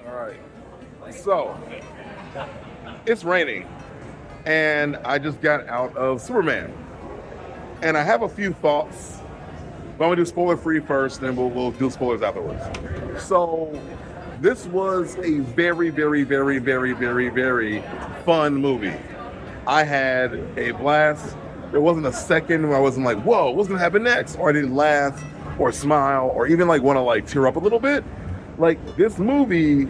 All right. So it's raining, and I just got out of Superman, and I have a few thoughts. But I'm gonna do spoiler free first, then we'll do spoilers afterwards. So this was a very, very, very, very, very, very fun movie. I had a blast. There wasn't a second where I wasn't like, "Whoa, what's gonna happen next?" Or I didn't laugh, or smile, or even like want to like tear up a little bit. Like this movie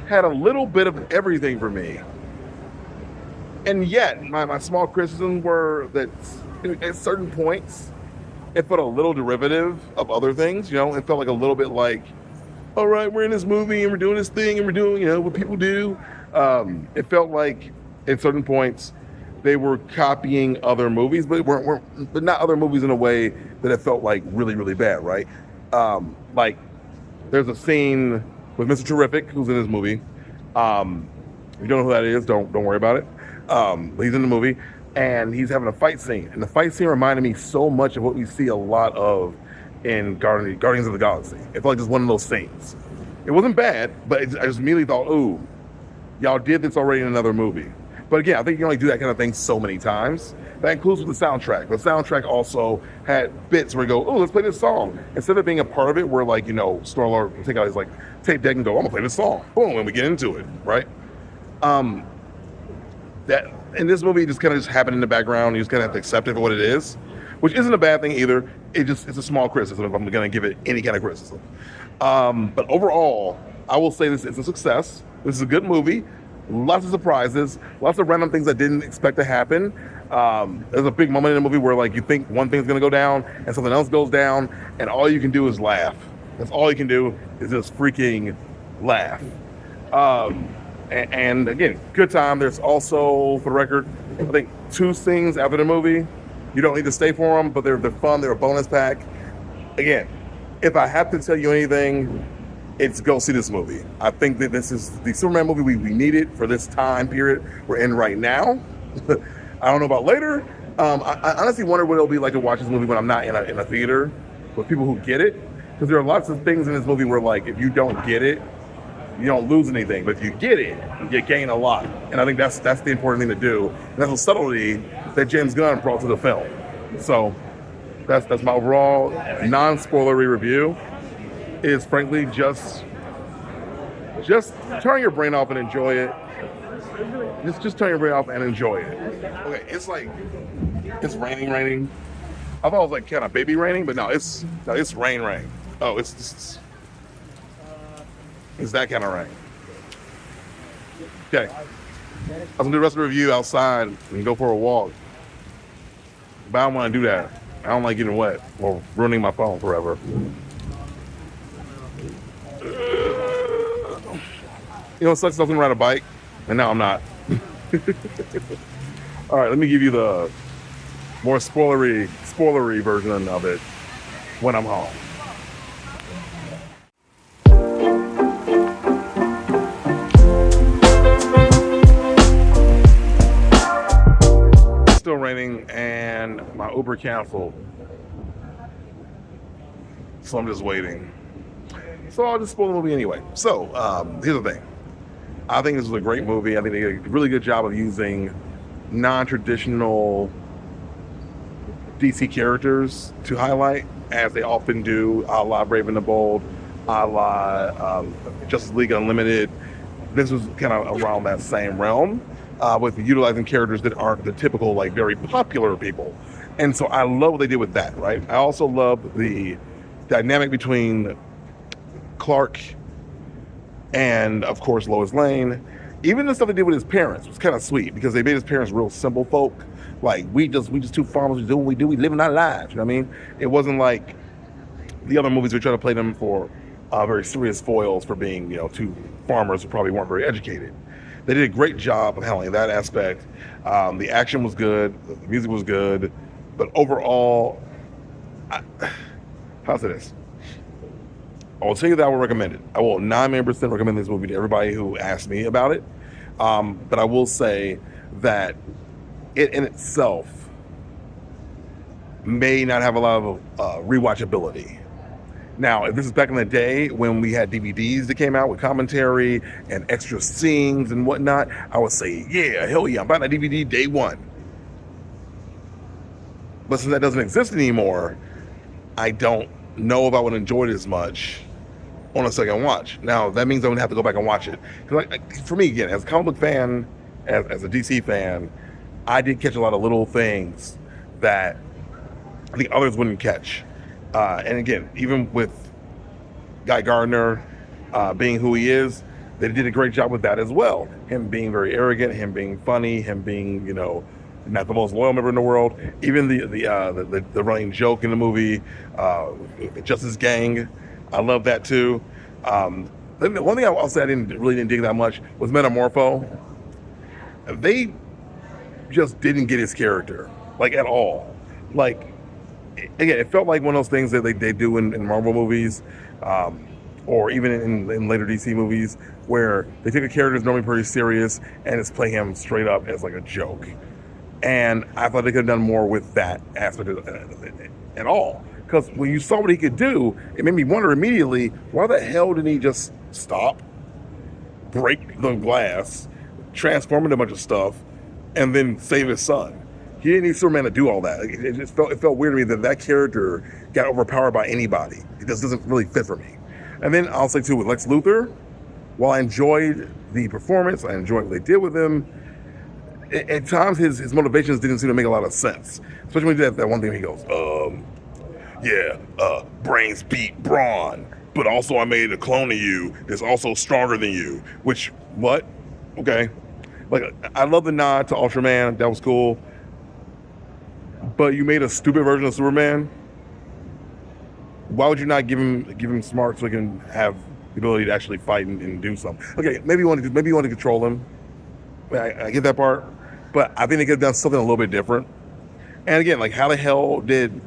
had a little bit of everything for me. And yet, my small criticisms were that at certain points, it felt a little derivative of other things. It felt like a little bit like, all right, we're in this movie and we're doing this thing and we're doing, what people do. It felt like at certain points they were copying other movies, but but not other movies in a way that it felt like really, really bad, right? Like there's a scene with Mr. Terrific who's in this movie. If you don't know who that is, don't worry about it. But he's in the movie and he's having a fight scene, and the fight scene reminded me so much of what we see a lot of in Guardians of the Galaxy. It felt like just one of those scenes. It wasn't bad, but I just immediately thought, "Ooh, y'all did this already in another movie." But again, I think you can only do that kind of thing so many times. That includes with the soundtrack. The soundtrack also had bits where you go, "Oh, let's play this song." Instead of being a part of it, where like Star-Lord will take out his like tape deck and go, "I'm gonna play this song." Boom, and we get into it, right? That in this movie, it just kind of happened in the background. You just kind of have to accept it for what it is, which isn't a bad thing either. It's a small criticism if I'm going to give it any kind of criticism. But overall, I will say this is a success. This is a good movie. Lots of surprises, lots of random things I didn't expect to happen. There's a big moment in the movie where like you think one thing's going to go down and something else goes down, and all you can do is laugh. That's all you can do is just freaking laugh. And again, good time. There's also, for the record, I think 2 scenes after the movie. You don't need to stay for them, but they're fun. They're a bonus pack. Again, if I have to tell you anything, it's go see this movie. I think that this is the Superman movie we needed for this time period we're in right now. I don't know about later. I honestly wonder what it'll be like to watch this movie when I'm not in a theater with people who get it. Because there are lots of things in this movie where like if you don't get it, you don't lose anything, but if you get it, you gain a lot. And I think that's the important thing to do. And that's a subtlety that James Gunn brought to the film. So that's my overall non-spoilery review. Is frankly just turn your brain off and enjoy it. Just turn your brain off and enjoy it. Okay, it's raining. I thought it was like kind of baby raining, but no, it's rain. Oh, it's that kind of rain. Okay. I'm gonna do the rest of the review outside and go for a walk. But I don't want to do that. I don't like getting wet or ruining my phone forever. It sucks I was gonna ride a bike, and now I'm not. All right, let me give you the more spoilery version of it when I'm home. It's still raining, and my Uber canceled, so I'm just waiting. So I'll just spoil the movie anyway. So here's the thing. I think this is a great movie. I think they did a really good job of using non-traditional DC characters to highlight, as they often do, a la Brave and the Bold, a la Justice League Unlimited. This was kind of around that same realm, with utilizing characters that aren't the typical, like, very popular people. And so I love what they did with that, right? I also love the dynamic between Clark and, of course, Lois Lane. Even the stuff they did with his parents was kind of sweet, because they made his parents real simple folk. Like, we just two farmers, we do what we do, we live in our lives, you know what I mean? It wasn't like the other movies we try to play them for very serious foils for being, two farmers who probably weren't very educated. They did a great job of handling that aspect. The action was good, the music was good, but overall, how's this? I will tell you that I will recommend it. I will 9% recommend this movie to everybody who asks me about it. But I will say that it in itself may not have a lot of rewatchability. Now, if this is back in the day when we had DVDs that came out with commentary and extra scenes and whatnot, I would say, yeah, hell yeah, I'm buying that DVD day one. But since that doesn't exist anymore, I don't know if I would enjoy it as much on a second watch. Now, that means I'm gonna have to go back and watch it. Because for me, again, as a comic book fan, as a DC fan, I did catch a lot of little things that I think others wouldn't catch. And again, even with Guy Gardner being who he is, they did a great job with that as well. Him being very arrogant, him being funny, him being, not the most loyal member in the world. Even the running joke in the movie, the Justice Gang, I love that too. The one thing I'll say I didn't dig that much was Metamorpho. They just didn't get his character, like, at all. Like, again, it felt like one of those things that they do in Marvel movies, or even in later DC movies, where they take a character that's normally pretty serious and just play him straight up as like a joke. And I thought they could have done more with that aspect of it at all. Because when you saw what he could do, it made me wonder immediately, why the hell didn't he just stop, break the glass, transform into a bunch of stuff, and then save his son? He didn't need Superman to do all that. It felt weird to me that character got overpowered by anybody. It just doesn't really fit for me. And then I'll say too, with Lex Luthor, while I enjoyed the performance, I enjoyed what they did with him, at times his motivations didn't seem to make a lot of sense. Especially when he did that one thing where he goes, brains beat brawn, but also I made a clone of you that's also stronger than you. Which, what? Okay. Like, I love the nod to Ultraman. That was cool. But you made a stupid version of Superman. Why would you not give him smart so he can have the ability to actually fight and do something? Okay, maybe you want to control him. I get that part, but I think they could have done something a little bit different. And again, like, how the hell did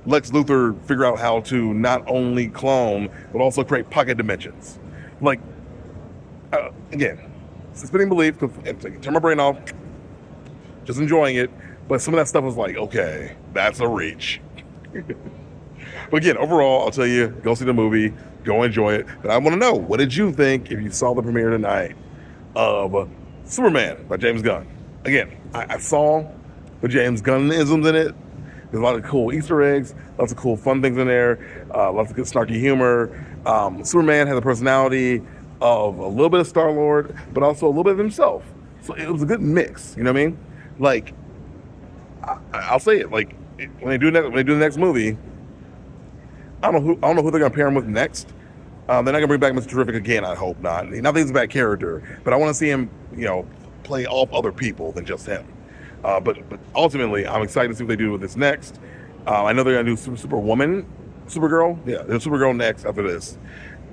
Lex Luthor figure out how to not only clone but also create pocket dimensions? Like, again, suspending belief, turn my brain off, just enjoying it. But some of that stuff was like, okay, that's a reach. But again, overall, I'll tell you, go see the movie, go enjoy it. But I want to know, what did you think if you saw the premiere tonight of Superman by James Gunn? Again, I saw the James Gunn-isms in it. There's a lot of cool Easter eggs, lots of cool fun things in there, lots of good snarky humor. Superman has a personality of a little bit of Star-Lord, but also a little bit of himself. So it was a good mix, you know what I mean? Like, I'll say it, like, when they do the next movie, I don't know who they're gonna pair him with next. They're not gonna bring back Mr. Terrific again. I hope not. Not that he's a bad character, but I want to see him, play off other people than just him. But ultimately, I'm excited to see what they do with this next. I know they're gonna do Supergirl. Yeah, there's Supergirl next after this,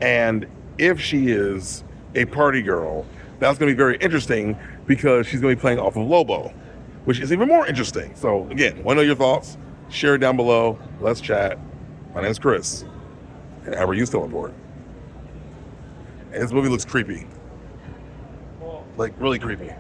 and if she is a party girl, that's gonna be very interesting because she's gonna be playing off of Lobo, which is even more interesting. So again, want to know your thoughts? Share it down below. Let's chat. My name's Chris. And how are you still on board? And this movie looks creepy. Like, really creepy.